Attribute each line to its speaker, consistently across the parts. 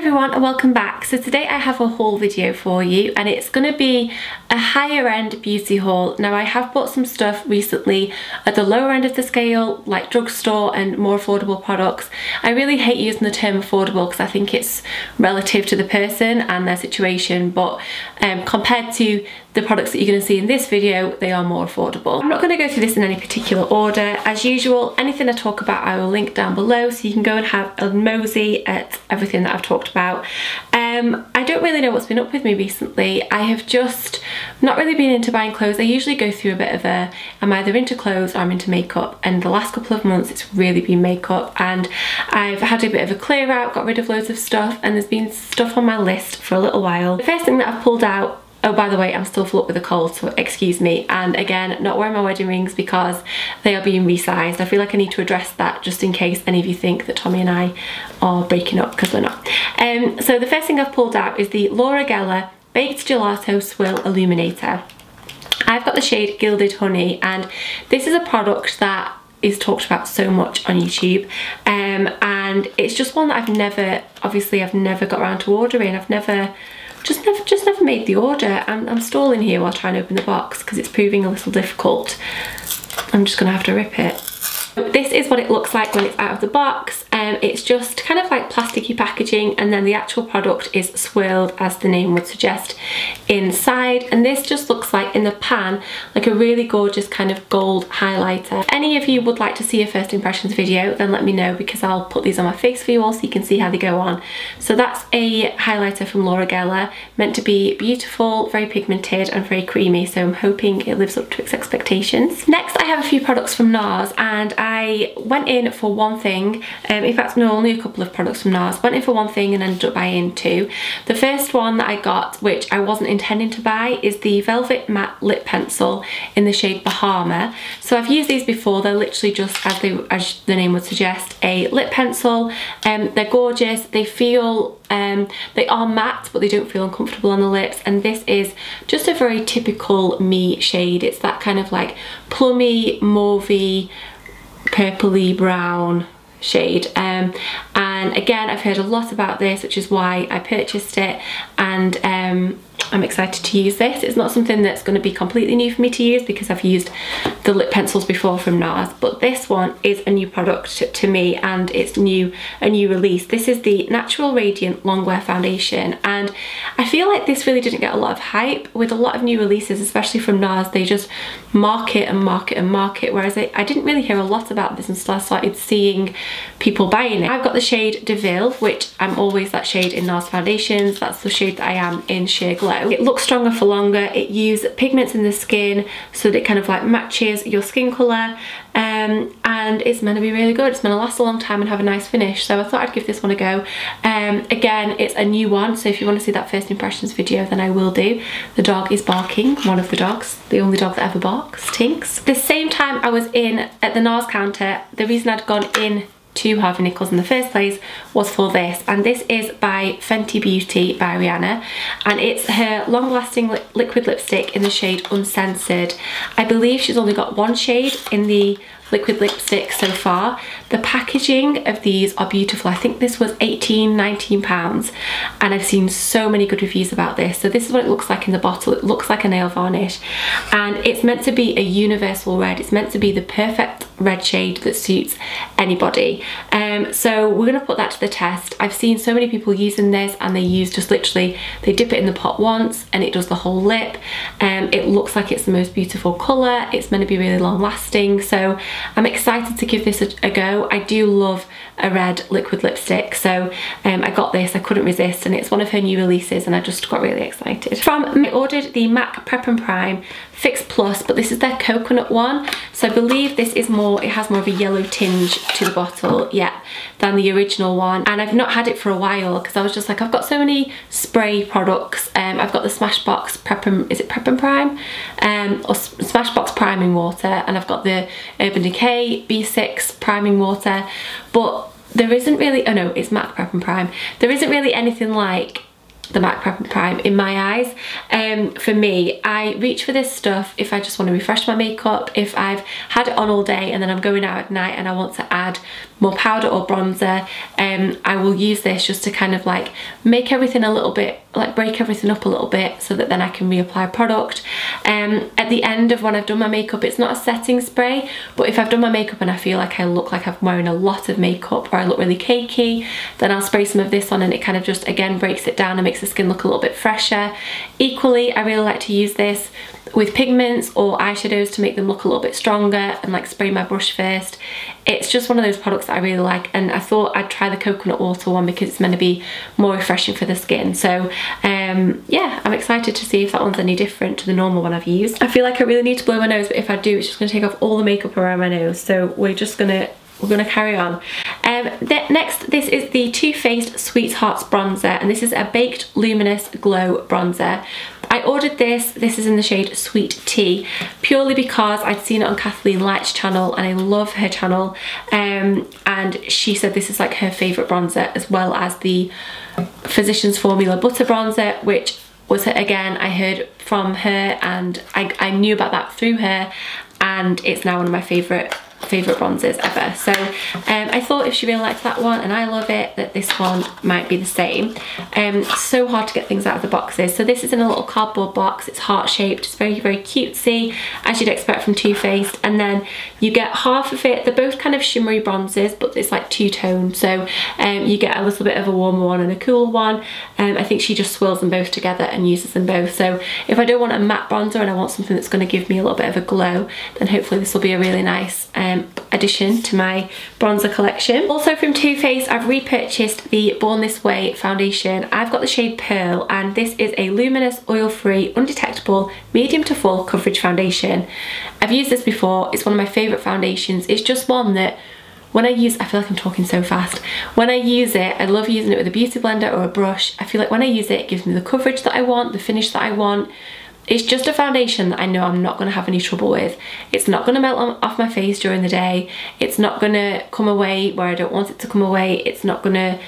Speaker 1: everyone and welcome back. So today I have a haul video for you and it's going to be a higher end beauty haul. Now I have bought some stuff recently at the lower end of the scale, like drugstore and more affordable products. I really hate using the term affordable because I think it's relative to the person and their situation, but compared to the products that you're going to see in this video, they are more affordable. I'm not going to go through this in any particular order. As usual, anything I talk about I will link down below so you can go and have a mosey at everything that I've talked about. I don't really know what's been up with me recently. I have just not really been into buying clothes. I usually go through a bit of a, I'm either into clothes or I'm into makeup, and the last couple of months it's really been makeup, and I've had a bit of a clear out, got rid of loads of stuff, and there's been stuff on my list for a little while. The first thing that I've pulled out, oh, by the way, I'm still full up with a cold, so excuse me. And again, not wearing my wedding rings because they are being resized. I feel like I need to address that just in case any of you think that Tommy and I are breaking up, because we're not. So the first thing I've pulled out is the Laura Geller Baked Gelato Swill Illuminator. I've got the shade Gilded Honey, and this is a product that is talked about so much on YouTube, and it's just one that I've never got around to ordering. I've never made the order. I'm stalling here while trying to open the box because it's proving a little difficult. I'm just gonna have to rip it. This is what it looks like when it's out of the box. It's just kind of like plasticky packaging, and then the actual product is swirled, as the name would suggest, inside. And this just looks like, in the pan, like a really gorgeous kind of gold highlighter. If any of you would like to see a first impressions video, then let me know, because I'll put these on my face for you all so you can see how they go on. So that's a highlighter from Laura Geller, meant to be beautiful, very pigmented and very creamy, so I'm hoping it lives up to its expectations. Next I have a few products from NARS, and I went in for one thing, in fact no, only a couple of products from NARS. Went in for one thing and ended up buying two. The first one that I got, which I wasn't intending to buy, is the Velvet Matte Lip Pencil in the shade Bahama. So I've used these before. They're literally just, as the name would suggest, a lip pencil. They're gorgeous. They feel, they are matte, but they don't feel uncomfortable on the lips, and this is just a very typical me shade. It's that kind of like plummy, mauvey, purpley brown shade, and again I've heard a lot about this, which is why I purchased it, and I'm excited to use this. It's not something that's going to be completely new for me to use because I've used the lip pencils before from NARS, but this one is a new product to me, and it's a new release. This is the Natural Radiant Longwear Foundation, and I feel like this really didn't get a lot of hype with a lot of new releases, especially from NARS. They just market and market and market, whereas I didn't really hear a lot about this until I started seeing people buying it. I've got the shade DeVille, which I'm always that shade in NARS foundations. That's the shade that I am in Sheer Glow. It looks stronger for longer. It uses pigments in the skin so that it kind of like matches your skin colour, and it's meant to be really good. It's meant to last a long time and have a nice finish, so I thought I'd give this one a go. Again, it's a new one, so if you want to see that first impressions video, then I will do. The dog is barking, one of the dogs, the only dog that ever barks, Tinks. The same time I was in at the NARS counter, the reason I'd gone in to Harvey Nichols in the first place was for this, and this is by Fenty Beauty by Rihanna, and it's her long-lasting liquid lipstick in the shade Uncensored. I believe she's only got one shade in the liquid lipstick so far. The packaging of these are beautiful. I think this was £19 and I've seen so many good reviews about this. So this is what it looks like in the bottle. It looks like a nail varnish, and it's meant to be a universal red. It's meant to be the perfect red shade that suits anybody. So we're going to put that to the test. I've seen so many people using this, and they use just literally, they dip it in the pot once and it does the whole lip. It looks like it's the most beautiful colour. It's meant to be really long lasting, so I'm excited to give this a go. I do love a red liquid lipstick, so I got this, I couldn't resist, and it's one of her new releases and I just got really excited. I ordered the MAC Prep and Prime Fix Plus, but this is their coconut one, so I believe this is more, it has more of a yellow tinge to the bottle, yeah, than the original one, and I've not had it for a while because I was just like, I've got so many spray products. I've got the Smashbox Prep and Prime? Or Smashbox Priming Water, and I've got the Urban Decay B6 Priming Water, but there isn't really, oh no, it's MAC Prep and Prime. There isn't really anything like the MAC Prep and Prime in my eyes. For me, I reach for this stuff if I just want to refresh my makeup, if I've had it on all day and then I'm going out at night and I want to add more powder or bronzer. I will use this just to kind of like make everything a little bit, like break everything up a little bit so that then I can reapply product. At the end of when I've done my makeup, it's not a setting spray, but if I've done my makeup and I feel like I look like I'm wearing a lot of makeup or I look really cakey, then I'll spray some of this on and it kind of just again breaks it down and makes the skin look a little bit fresher. Equally, I really like to use this with pigments or eyeshadows to make them look a little bit stronger and like spray my brush first. It's just one of those products that I really like, and I thought I'd try the coconut water one because it's meant to be more refreshing for the skin. So yeah, I'm excited to see if that one's any different to the normal one I've used. I feel like I really need to blow my nose, but if I do, it's just going to take off all the makeup around my nose. So we're gonna carry on. Next, this is the Too Faced Sweethearts bronzer, and this is a baked luminous glow bronzer. I ordered this is in the shade Sweet Tea, purely because I'd seen it on Kathleen Light's channel and I love her channel, and she said this is like her favourite bronzer, as well as the Physicians Formula Butter bronzer, which was, again, I heard from her and I knew about that through her, and it's now one of my favourite bronzers ever. So I thought if she really liked that one and I love it, that this one might be the same. So hard to get things out of the boxes. So this is in a little cardboard box. It's heart shaped. It's very, very cutesy, as you'd expect from Too Faced. And then you get half of it. They're both kind of shimmery bronzers, but it's like two-tone. So you get a little bit of a warmer one and a cool one. I think she just swirls them both together and uses them both. So if I don't want a matte bronzer and I want something that's going to give me a little bit of a glow, then hopefully this will be a really nice addition to my bronzer collection. Also from Too Faced, I've repurchased the Born This Way foundation. I've got the shade Pearl, and this is a luminous, oil-free, undetectable, medium to full coverage foundation. I've used this before. It's one of my favourite foundations. It's just one that when I use, I feel like I'm talking so fast. When I use it, I love using it with a beauty blender or a brush. I feel like when I use it, it gives me the coverage that I want, the finish that I want. It's just a foundation that I know I'm not going to have any trouble with. It's not going to melt off my face during the day. It's not going to come away where I don't want it to come away. It's not going to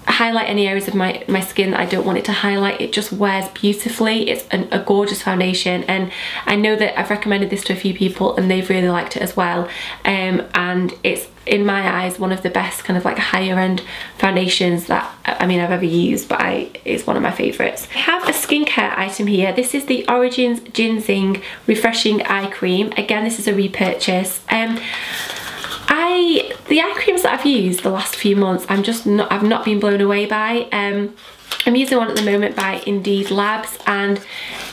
Speaker 1: highlight any areas of my skin that I don't want it to highlight. It just wears beautifully. It's a gorgeous foundation, and I know that I've recommended this to a few people and they've really liked it as well. And it's, in my eyes, one of the best kind of like higher end foundations that I've ever used, but it's one of my favourites. I have a skincare item here. This is the Origins Ginseng Refreshing Eye Cream. Again, this is a repurchase. The eye creams that I've used the last few months, I've not been blown away by. I'm using one at the moment by Indeed Labs, and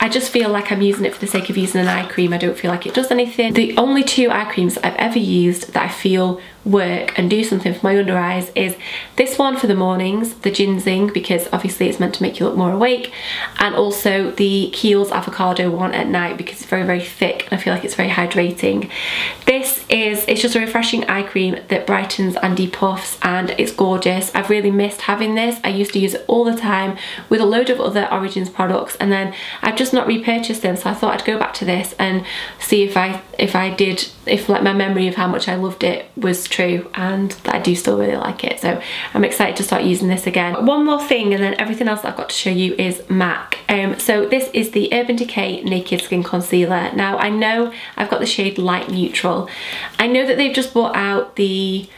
Speaker 1: I just feel like I'm using it for the sake of using an eye cream. I don't feel like it does anything. The only two eye creams I've ever used that I feel work and do something for my under eyes is this one for the mornings, the ginseng, because obviously it's meant to make you look more awake, and also the Kiehl's avocado one at night because it's very, very thick and I feel like it's very hydrating. It's just a refreshing eye cream that brightens and depuffs, and it's gorgeous. I've really missed having this. I used to use it all the time with a load of other Origins products, and then I've just not repurchased them, so I thought I'd go back to this and see if like my memory of how much I loved it was true, and that I do still really like it. So I'm excited to start using this again. One more thing and then everything else that I've got to show you is MAC. So this is the Urban Decay Naked Skin Concealer. Now I know I've got the shade Light Neutral. I know that they've just brought out the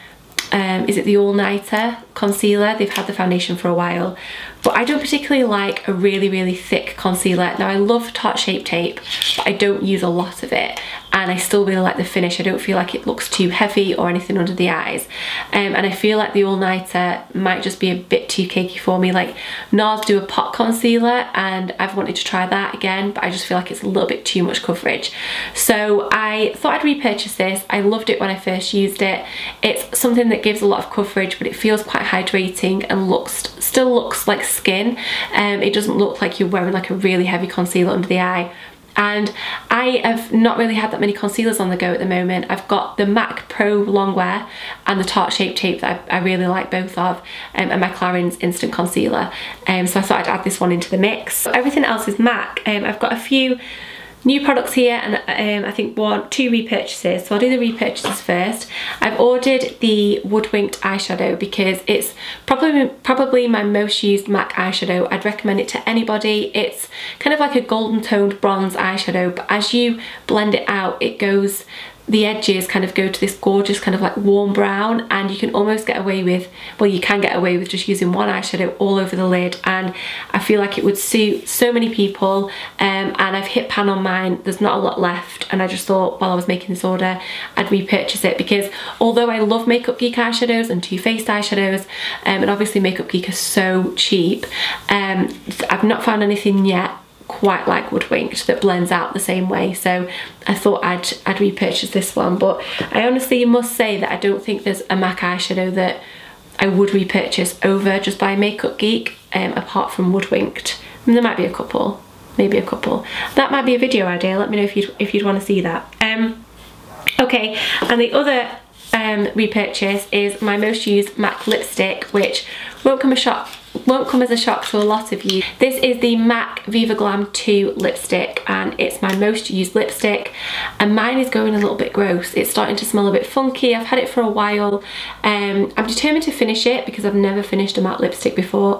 Speaker 1: is it the All Nighter concealer? They've had the foundation for a while, but I don't particularly like a really, really thick concealer. Now I love Tarte Shape Tape, but I don't use a lot of it, and I still really like the finish. I don't feel like it looks too heavy or anything under the eyes, and I feel like the All Nighter might just be a bit too cakey for me. Like NARS do a pot concealer and I've wanted to try that again, but I just feel like it's a little bit too much coverage. So I thought I'd repurchase this. I loved it when I first used it. It's something that gives a lot of coverage, but it feels quite hydrating and still looks like skin. It doesn't look like you're wearing like a really heavy concealer under the eye. And I have not really had that many concealers on the go at the moment. I've got the MAC Pro Longwear and the Tarte Shape Tape that I really like both of, and my Clarins Instant Concealer. So I thought I'd add this one into the mix. Everything else is MAC. I've got a few new products here, and I think two repurchases. So I'll do the repurchases first. I've ordered the Woodwinked eyeshadow because it's probably my most used MAC eyeshadow. I'd recommend it to anybody. It's kind of like a golden toned bronze eyeshadow, but as you blend it out, the edges kind of go to this gorgeous kind of like warm brown, and you can almost get away with, well, you can get away with just using one eyeshadow all over the lid, and I feel like it would suit so many people. And I've hit pan on mine, there's not a lot left, and I just thought while I was making this order I'd repurchase it, because although I love Makeup Geek eyeshadows and Too Faced eyeshadows, and obviously Makeup Geek is so cheap, I've not found anything yet quite like Woodwinked that blends out the same way, so I thought I'd repurchase this one. But I honestly must say that I don't think there's a MAC eyeshadow that I would repurchase over Just Buy Makeup Geek, apart from Woodwinked. And there might be a couple, maybe a couple. That might be a video idea, let me know if you'd want to see that. Okay, and the other repurchase is my most used MAC lipstick, which won't come as a shock to a lot of you. This is the MAC Viva Glam 2 lipstick, and it's my most used lipstick, and mine is going a little bit gross. It's starting to smell a bit funky. I've had it for a while. I'm determined to finish it because I've never finished a MAC lipstick before.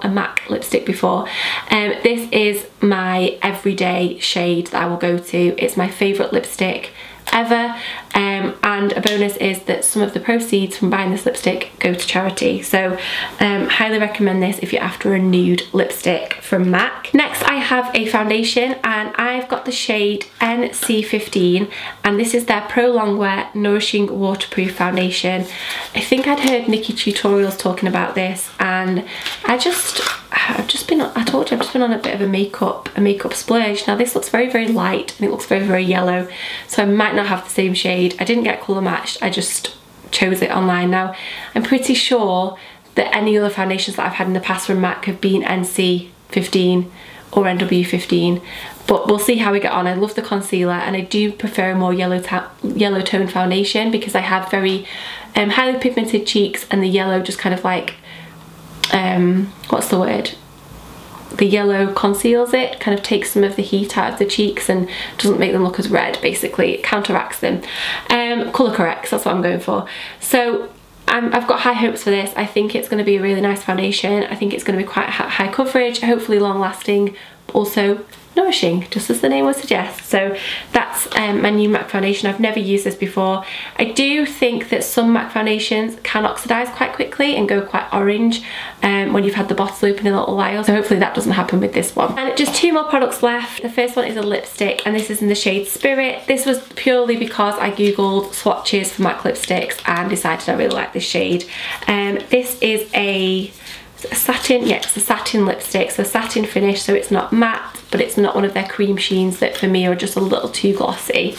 Speaker 1: This is my everyday shade that I will go to. It's my favourite lipstick ever, and a bonus is that some of the proceeds from buying this lipstick go to charity, so highly recommend this if you're after a nude lipstick from MAC. Next I have a foundation, and I've got the shade NC15, and this is their Pro Longwear Nourishing Waterproof Foundation. I think I'd heard Nikki Tutorials talking about this, and I told you I've just been on a bit of a makeup splurge. Now this looks very, very light, and it looks very, very yellow, so I might not have the same shade. I didn't get colour matched, I just chose it online. Now I'm pretty sure that any other foundations that I've had in the past from MAC have been NC15 or NW15, but we'll see how we get on. I love the concealer, and I do prefer a more yellow tone foundation because I have very highly pigmented cheeks, and the yellow just kind of like, what's the word? The yellow conceals it, kind of takes some of the heat out of the cheeks and doesn't make them look as red. Basically it counteracts them, colour corrects, that's what I'm going for. So I've got high hopes for this. I think it's going to be a really nice foundation. I think it's going to be quite high coverage, hopefully long lasting, but also nourishing, just as the name would suggest. So that's my new MAC foundation. I've never used this before. I do think that some MAC foundations can oxidise quite quickly and go quite orange when you've had the bottle open in a little while, so hopefully that doesn't happen with this one. And just two more products left. The first one is a lipstick, and this is in the shade Spirit. This was purely because I googled swatches for MAC lipsticks and decided I really like this shade. This is a satin, yeah, it's a satin lipstick, so satin finish, so it's not matte, but it's not one of their cream sheens that for me are just a little too glossy.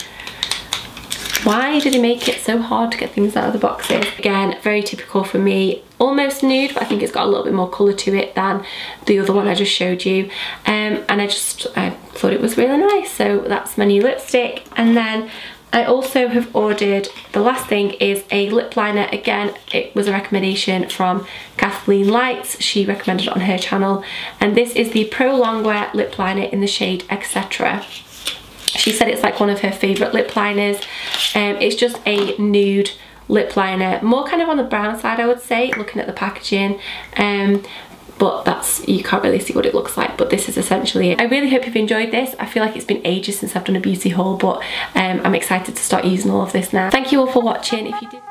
Speaker 1: Why do they make it so hard to get things out of the boxes? Again, very typical for me. Almost nude, but I think it's got a little bit more colour to it than the other one I just showed you. And I thought it was really nice, so that's my new lipstick. And then I also have ordered, the last thing is a lip liner. Again, it was a recommendation from Kathleen Lights. She recommended it on her channel, and this is the Pro Longwear lip liner in the shade Etc. She said it's like one of her favourite lip liners. It's just a nude lip liner, more kind of on the brown side I would say, looking at the packaging. But you can't really see what it looks like, but this is essentially it. I really hope you've enjoyed this. I feel like it's been ages since I've done a beauty haul, but I'm excited to start using all of this now. Thank you all for watching. If you did